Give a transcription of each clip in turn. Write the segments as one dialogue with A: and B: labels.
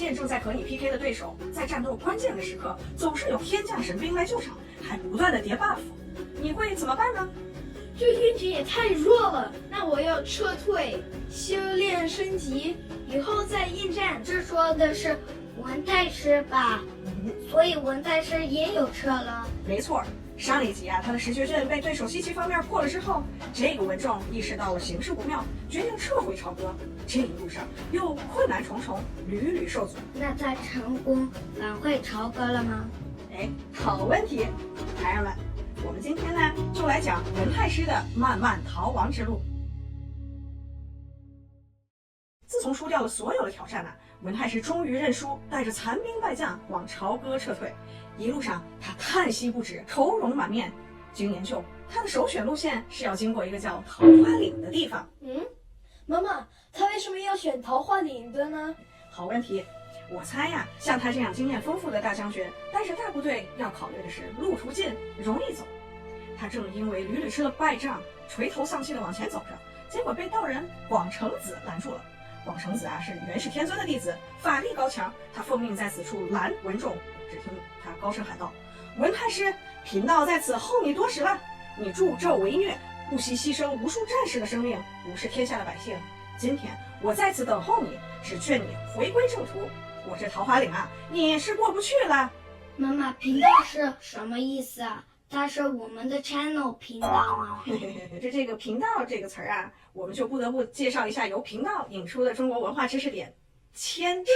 A: 见正在和你 PK 的对手，在战斗关键的时刻，总是有天降神兵来救场，还不断的叠 buff， 你会怎么办呢？
B: 这天局也太弱了，那我要撤退，修炼升级，以后再应战。
C: 这说的是文太师吧？所以文太师也有撤了。
A: 没错，上一集啊，他的石学阵被对手西岐方面破了之后，这个文仲意识到了形势不妙，决定撤回朝歌。这一路上又困难重重，屡屡受阻。
C: 那他成功返回朝歌了吗？
A: 哎，好问题，孩儿们。我们今天呢，就来讲文太师的漫漫逃亡之路。自从输掉了所有的挑战呢，文太师终于认输，带着残兵败将往朝歌撤退。一路上，他叹息不止，愁容满面。经研究，他的首选路线是要经过一个叫桃花岭的地方。
B: 妈妈，他为什么要选桃花岭的呢？
A: 好问题。我猜呀，像他这样经验丰富的大将军，带着大部队要考虑的是路途近，容易走。他正因为屡屡吃了败仗，垂头丧气地往前走着，结果被道人广成子拦住了。广成子啊，是元始天尊的弟子，法力高强，他奉命在此处拦文仲。只听他高声喊道：“文太师，贫道在此候你多时了，你助纣为虐，不惜牺牲无数战士的生命，无视天下的百姓。今天我在此等候你，是劝你回归正途。我这桃花岭啊，你是过不去了。”
C: 妈妈，频道是什么意思啊？它是我们的 channel 频道吗？
A: 这个频道这个词儿啊，我们就不得不介绍一下由频道引出的中国文化知识点——谦称。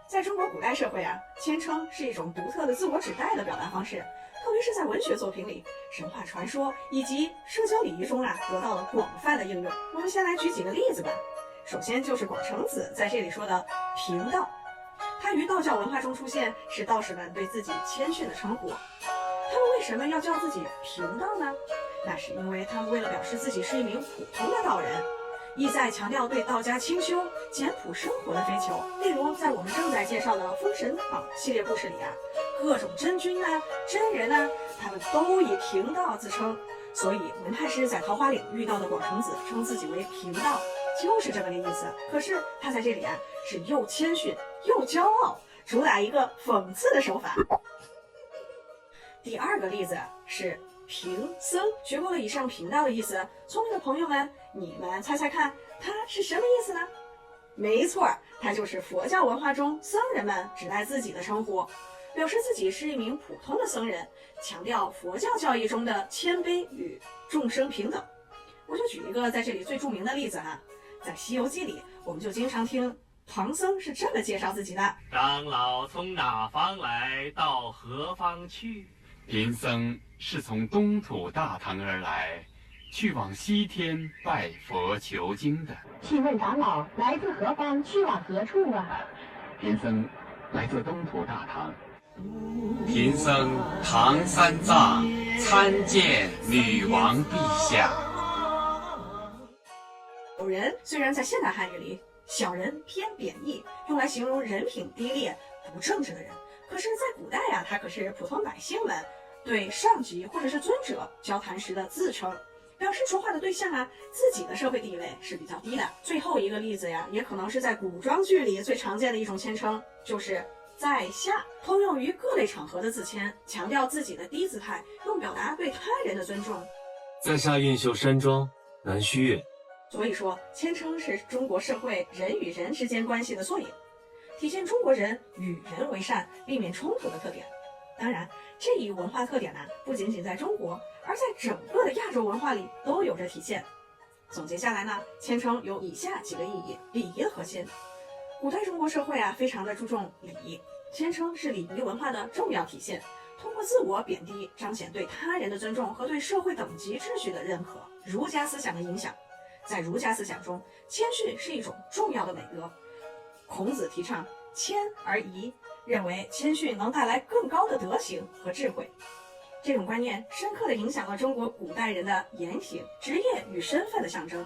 A: 在中国古代社会啊，谦称是一种独特的自我指代的表达方式，特别是在文学作品里、神话传说以及社交礼仪中啊，得到了广泛的应用。我们先来举几个例子吧。首先就是广成子在这里说的贫道，他于道教文化中出现，是道士们对自己谦逊的称呼。他们为什么要叫自己贫道呢？那是因为他们为了表示自己是一名普通的道人，意在强调对道家清修、简朴生活的追求。例如，在我们正在介绍的《封神榜》系列故事里啊，各种真君啊、真人啊，他们都以贫道自称。所以文太师在桃花岭遇到的广成子称自己为贫道，就是这么个意思。可是他在这里啊，是又谦逊又骄傲，主打一个讽刺的手法。第二个例子是贫僧。学过了以上贫道的意思，聪明的朋友们，你们猜猜看，它是什么意思呢？没错，它就是佛教文化中僧人们指代自己的称呼，表示自己是一名普通的僧人，强调佛教教义中的谦卑与众生平等。我就举一个在这里最著名的例子哈，在《西游记》里，我们就经常听唐僧是这么介绍自己的：
D: 长老从哪方来，到何方去？
E: 贫僧是从东土大唐而来，去往西天拜佛求经的。
F: 请问长老来自何方，去往何处啊？
E: 贫僧来自东土大唐。贫僧唐三藏参见女王陛下。
A: 有人虽然在现代汉语里，小人偏贬义，用来形容人品低劣、不正直的人，可是，在古代啊，他可是普通百姓们对上级或者是尊者交谈时的自称，表示说话的对象啊，自己的社会地位是比较低的。最后一个例子呀，也可能是在古装剧里最常见的一种谦称，就是在下，通用于各类场合的自谦，强调自己的低姿态，用表达对他人的尊重。
G: 在下运袖山庄，南虚月。
A: 所以说，谦称是中国社会人与人之间关系的缩影，体现中国人与人为善、避免冲突的特点。当然，这一文化特点呢，不仅仅在中国，而在整个的亚洲文化里都有着体现。总结下来呢，谦称有以下几个意义：礼仪的核心。古代中国社会啊，非常的注重礼仪，谦称是礼仪文化的重要体现。通过自我贬低，彰显对他人的尊重和对社会等级秩序的认可。儒家思想的影响。在儒家思想中，谦逊是一种重要的美德。孔子提倡谦而仪，认为谦逊能带来更高的德行和智慧。这种观念深刻地影响了中国古代人的言行、职业与身份的象征。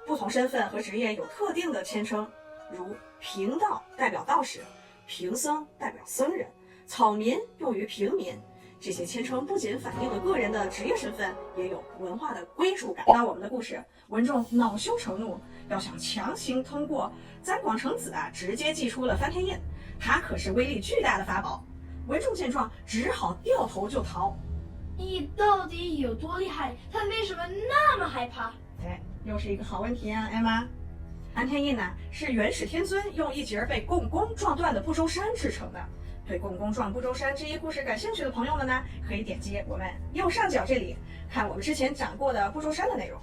A: 不同身份和职业有特定的谦称，如贫道代表道士，贫僧代表僧人，草民用于平民。这些谦称不仅反映了个人的职业身份，也有文化的归属感。那我们的故事，文仲恼羞成怒，要想强行通过咱广成子啊，直接祭出了翻天印，它可是威力巨大的法宝。文仲见状，只好掉头就逃。
B: 你到底有多厉害？他为什么那么害怕？
A: 哎，又是一个好问题啊，艾玛。翻天印呢，是元始天尊用一节被共工撞断的不周山制成的。对共工撞不周山这一故事感兴趣的朋友们呢，可以点击我们右上角这里看我们之前讲过的不周山的内容。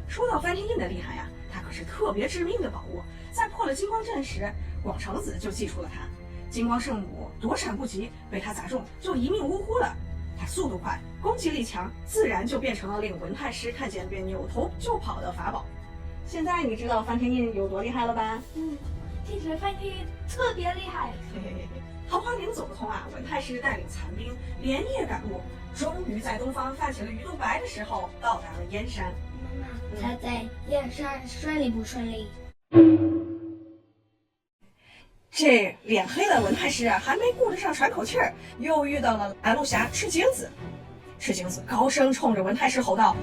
A: 说到翻天印的厉害呀，它可是特别致命的宝物。在破了金光阵时，广成子就祭出了它。金光圣母躲闪不及，被他砸中，就一命呜呼了。他速度快，攻击力强，自然就变成了令文太师看见便扭头就跑的法宝。现在你知道翻天印有多厉害了吧？
B: 听起来翻天印特别厉害。
A: 嘿嘿嘿，桃花岭走不通啊！文太师带领残兵连夜赶路，终于在东方泛起了鱼肚白的时候，到达了燕山。
C: 妈妈，他在燕山顺利不顺利？
A: 这脸黑的文太师啊，还没顾得上喘口气儿，又遇到了拦路侠赤精子。赤精子高声冲着文太师吼道：“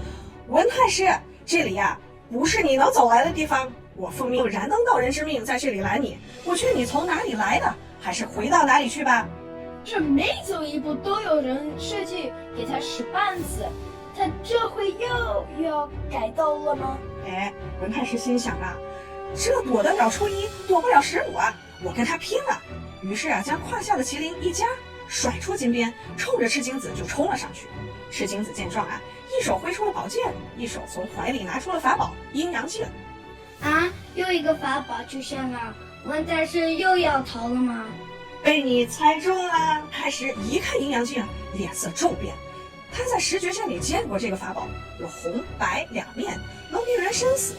A: 文太师，这里呀，不是你能走来的地方。我奉命燃灯道人之命在这里拦你，我劝你从哪里来的，还是回到哪里去吧。”
B: 这每走一步都有人设计给他使绊子，他这回又要改道了吗？
A: 哎，文太师心想啊，这躲得了初一，躲不了15啊！我跟他拼了！于是啊，将胯下的麒麟一夹，甩出金鞭，冲着赤精子就冲了上去。赤精子见状啊，一手挥出了宝剑，一手从怀里拿出了法宝阴阳镜。
C: 啊，又一个法宝出现了，文太师又要逃了吗？
A: 被你猜中了！太师一看阴阳镜，脸色骤变。他在十绝阵里见过这个法宝，有红白两面，能令人生死。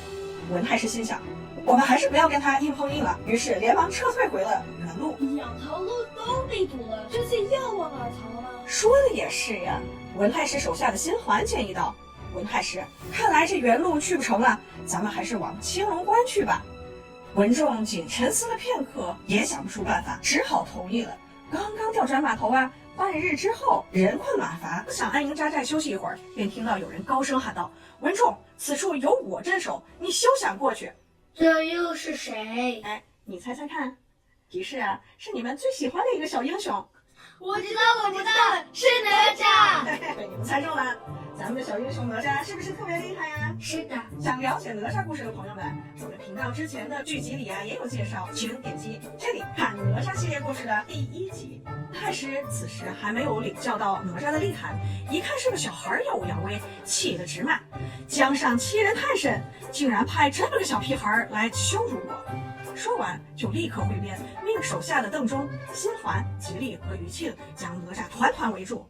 A: 文太师心想，我们还是不要跟他硬碰硬了，于是连忙撤退回了原路。
B: 两条路都被堵了，这次要往哪逃呢？
A: 说的也是呀，文太师手下的新环建议道：“文太师，看来这原路去不成了，咱们还是往青龙关去吧。”文仲仅沉思了片刻，也想不出办法，只好同意了。刚刚调转马头啊，半日之后，人困马乏，想安营扎寨休息一会儿，便听到有人高声喊道：“文仲，此处有我镇守，你休想过去。”
C: 这又是谁？
A: 哎，你猜猜看。提示啊，是你们最喜欢的一个小英雄。
B: 我知道，是哪吒。
A: 对，你们猜中了。咱们的小英雄哪吒是不是特别厉害呀？
C: 是的。
A: 想了解哪吒故事的朋友们，我们频道之前的剧集里啊也有介绍，请点击这里看哪吒系列故事的第1集。太师此时还没有领教到哪吒的厉害，一看是个小孩耀武扬威，气得直骂：“江上欺人太甚，竟然派这么个小屁孩来羞辱我！”说完就立刻挥鞭，命手下的邓忠、辛环、吉利和余庆将哪吒团团围住。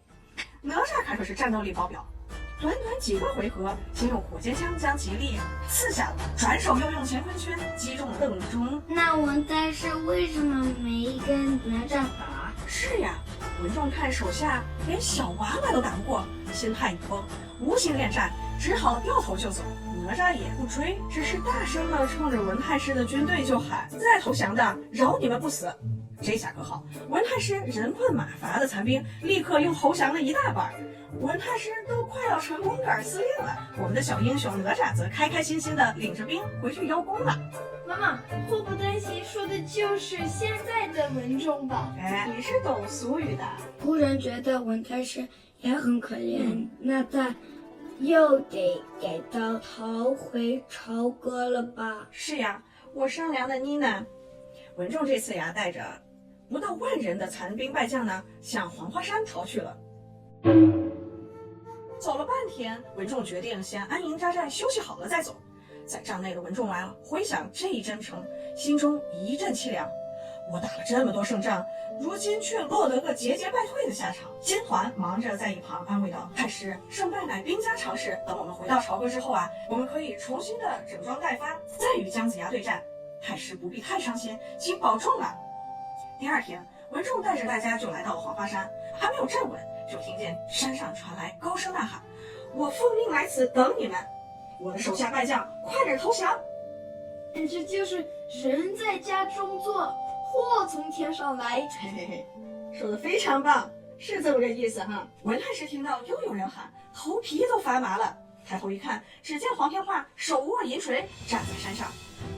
A: 哪吒可是战斗力爆表，短短几个回合，先用火尖枪将吉利刺下了，转手又用乾坤圈击中了邓忠。
C: 那文太师为什么没跟哪吒打？
A: 是呀，文仲看手下连小娃娃都打不过，心态一崩，无心恋战，只好掉头就走。哪吒也不追，只是大声地冲着文太师的军队就喊：“再投降的，饶你们不死！”这下可好，文太师人困马乏的残兵立刻又投降了一大半。文太师都快要成宫杆司令了，我们的小英雄哪吒则开开心心地领着兵回去邀功了。
B: 妈妈，祸不单行说的就是现在的文仲吧？
A: 哎，你是懂俗语的。
C: 忽然觉得文太师也很可怜，那他又得给他逃回朝歌了吧？
A: 是呀，我善良的妮娜。文仲这次呀，带着不到万人的残兵败将呢，向黄花山逃去了。走了半天，文仲决定先安营扎寨休息好了再走。在帐内的文仲啊，回想这一征程，心中一阵凄凉。我打了这么多胜仗，如今却落得个节节败退的下场。金环忙着在一旁安慰道：“太师，胜败乃兵家常事，等我们回到朝歌之后啊，我们可以重新的整装待发，再与姜子牙对战。太师不必太伤心，请保重啊。”第二天，文仲带着大家就来到了黄花山，还没有站稳，就听见山上传来高声呐喊：“我奉命来此等你们！我的手下败将，快点投降！”
B: 简直就是人在家中坐，祸从天上来。
A: 嘿嘿嘿，说的非常棒。是这么个意思哈。文太师听到又有人喊，头皮都发麻了。抬头一看，只见黄天化手握银锤站在山上，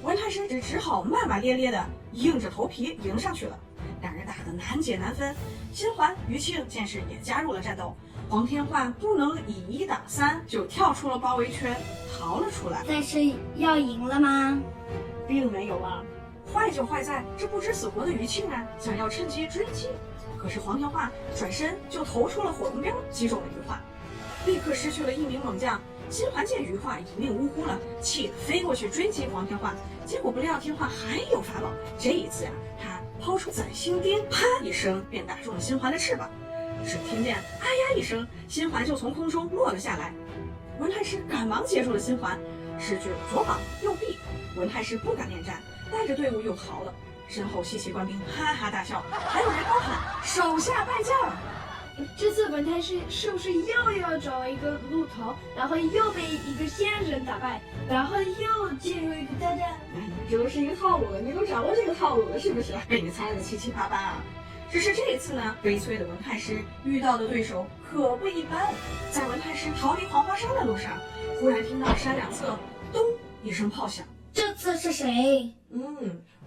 A: 文太师只好骂骂咧咧的硬着头皮迎上去了。两人打得难解难分，新环、余庆见势也加入了战斗。黄天化不能以1挡3，就跳出了包围圈，逃了出来。
C: 但是要赢了吗？
A: 并没有啊，坏就坏在这不知死活的余庆啊，想要趁机追击。可是黄天化转身就投出了火龙镖，击中了余化，立刻失去了一名猛将。新环见余化一命呜呼了，气得飞过去追击黄天化，结果不料天化还有法宝，这一次啊，他抛出攒星钉，啪一声便打中了新环的翅膀。只听见哎呀一声，新环就从空中落了下来。文太师赶忙接住了新环，失去了左膀右臂。文太师不敢恋战，带着队伍又逃了。身后西岐官兵哈哈大笑，还有人高喊手下败将。
B: 这次文太师是不是又要找一个路逃，然后又被一个仙人打败，然后又进入一个大战？
A: 这都是一个套路了，你都掌握这个套路了是不是？被你猜得七七八八啊！只是这一次呢，悲催的文太师遇到的对手可不一般。在文太师逃离黄花山的路上，忽然听到山两侧咚一声炮响。
C: 这次是谁？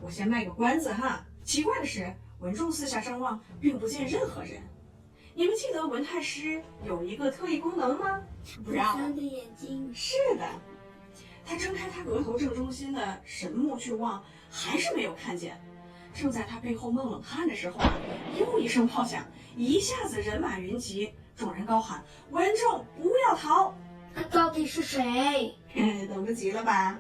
A: 我先卖个关子哈。奇怪的是，文仲四下张望，并不见任何人。你们记得文太师有一个特异功能吗？不让。
C: 三的眼睛。
A: 是的，他睁开他额头正中心的神目去望，还是没有看见。正在他背后冒冷汗的时候啊，又一声炮响，一下子人马云集，众人高喊：“文仲，不要逃！”
C: 那到底是谁？
A: 等不及了吧？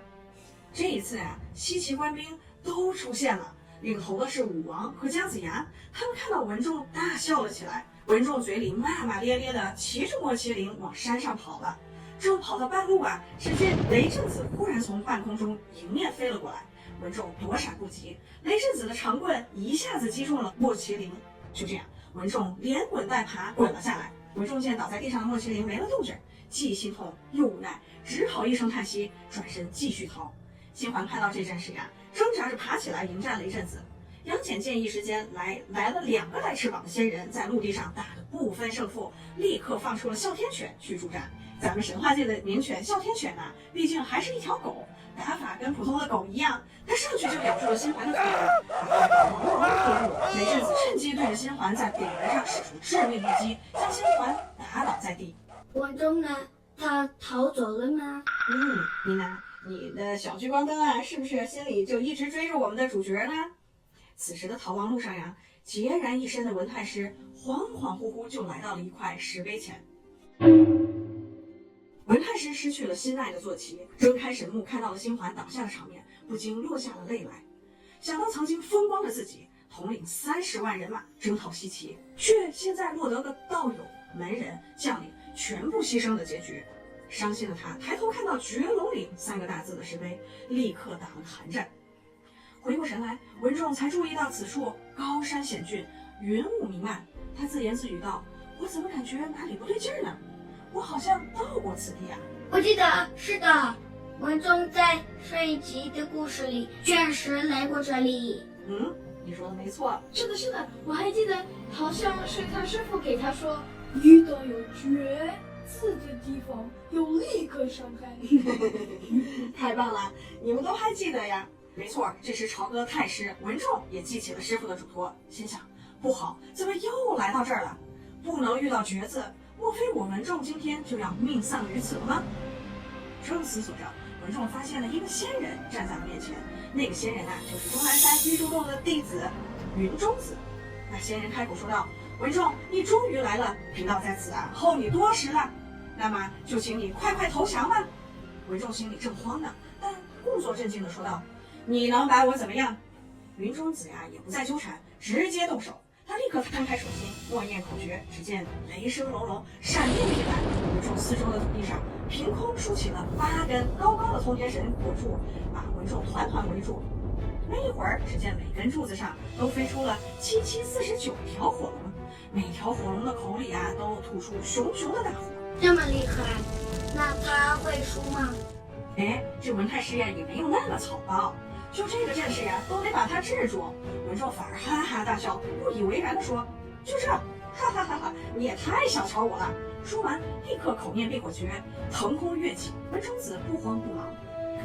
A: 这一次啊，西岐官兵都出现了，领头的是武王和姜子牙。他们看到文仲大笑了起来。文仲嘴里骂骂咧咧的，骑着莫麒麟往山上跑了。正跑到半路啊，只见雷震子忽然从半空中迎面飞了过来。文仲躲闪不及，雷震子的长棍一下子击中了莫麒麟。就这样，文仲连滚带爬滚了下来。文仲见倒在地上的莫麒麟没了动静，既心痛又无奈，只好一声叹息，转身继续逃。新环看到这阵势呀，挣扎着爬起来迎战雷震子。杨戬见一时间来了2个带翅膀的仙人，在陆地上打得不分胜负，立刻放出了哮天犬去助战。咱们神话界的名犬哮天犬啊，毕竟还是一条狗，打法跟普通的狗一样，它上去就咬住了新环的腿，雷震子趁机对着新环在扁缘上使出致命一击，将新环打倒在地。
C: 文仲呢？他逃走了吗？
A: 妮娜，你的小聚光灯啊，是不是心里就一直追着我们的主角呢？此时的逃亡路上呀，孑然一身的文太师恍恍惚惚就来到了一块石碑前。文太师失去了心爱的坐骑，睁开神目看到了新环倒下的场面，不禁落下了泪来。想到曾经风光的自己，统领30万人马征讨西岐，却现在落得个道友、门人、将领全部牺牲的结局。伤心的他抬头看到绝龙岭3个大字的石碑，立刻打了寒战。回过神来，文仲才注意到此处高山险峻，云雾弥漫。他自言自语道：“我怎么感觉哪里不对劲儿呢？我好像到过此地啊！”
C: 我记得是的，文仲在上一集的故事里确实来过这里。
A: 你说的没错。
B: 是的，是的，我还记得，好像是他师傅给他说，遇到有绝字的地方，要立刻闪开。
A: 太棒了，你们都还记得呀？没错，这时朝歌太师文仲也记起了师傅的嘱托，心想：不好，怎么又来到这儿了？不能遇到绝字，莫非我文仲今天就要命丧于此了吗？正思索着，文仲发现了一个仙人站在了面前。那个仙人啊，就是终南山玉柱洞的弟子云中子。那仙人开口说道：“文仲，你终于来了，贫道在此啊，候你多时了。那么就请你快快投降吧。”文仲心里正慌呢，但故作镇静地说道：“你能把我怎么样？”云中子呀也不再纠缠，直接动手。他立刻摊开手心，默念口诀，只见雷声隆隆，闪电劈来，文仲四周的土地上凭空竖起了8根高高的通天神火柱，把文仲团团围住。没一会儿，只见每根柱子上都飞出了7749条火龙，每条火龙的口里啊都吐出熊熊的大火。
C: 这么厉害，那他会输吗？
A: 这文太师呀也没有那么草包，就这个阵势呀都得把他制住。文仲反而哈哈大笑，不以为然地说：“就这，哈哈哈哈！你也太小瞧我了。说完，立刻口念避火诀，腾空跃起。文中子不慌不忙，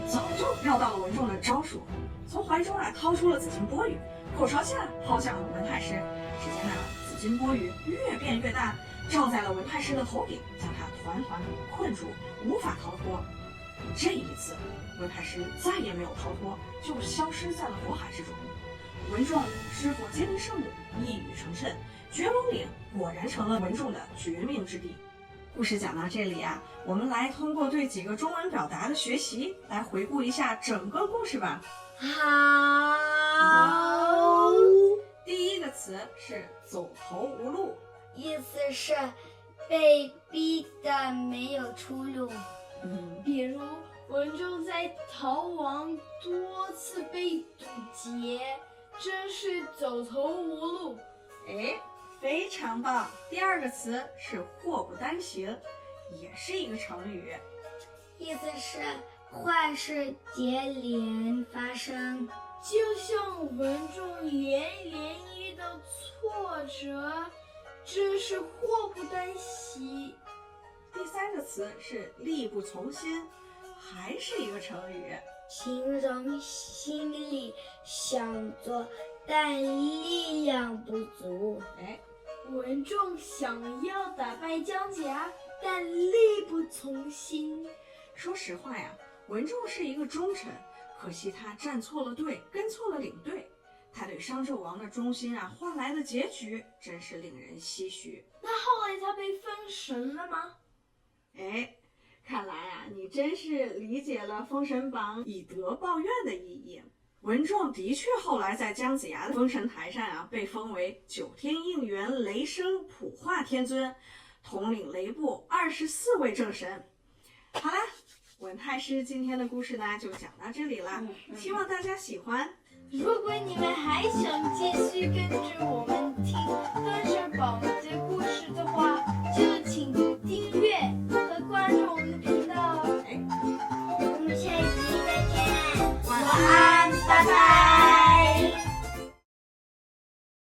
A: 早就料到了文仲的招数，从怀中掏出了紫金钵盂，口朝下抛向了文太师。只见紫金钵盂越变越大，照在了文太师的头顶，将他团团困住，无法逃脱。这一次，文太师再也没有逃脱，就消失在了火海之中。文仲师傅皆名圣母，一语成谶，绝龙岭果然成了文仲的绝命之地。故事讲到这里我们来通过对几个中文表达的学习，来回顾一下整个故事吧。
C: 好，
A: 第一个词是走投无路，
C: 意思是被逼的没有出路。
B: 比如文仲在逃亡多次被堵截，真是走投无路。
A: 非常棒。第二个词是祸不单行，也是一个成语，
C: 意思是坏事接连发生，
B: 就像文仲连遇到挫折，真是祸不单行。
A: 第三个词是力不从心，还是一个成语，
C: 形容心里想做，但力量不足。
B: 文仲想要打败姜子牙，但力不从心。
A: 说实话文仲是一个忠臣，可惜他站错了队，跟错了领队。他对商纣王的忠心换来的结局真是令人唏嘘。
B: 那后来他被封神了吗？
A: 看来你真是理解了《封神榜》以德报怨的意义。文仲的确后来在姜子牙的封神台上被封为九天应元雷声普化天尊，统领雷部24位正神。好啦，文太师今天的故事就讲到这里了，希望大家喜欢。
B: 如果你们还想继续跟着我们听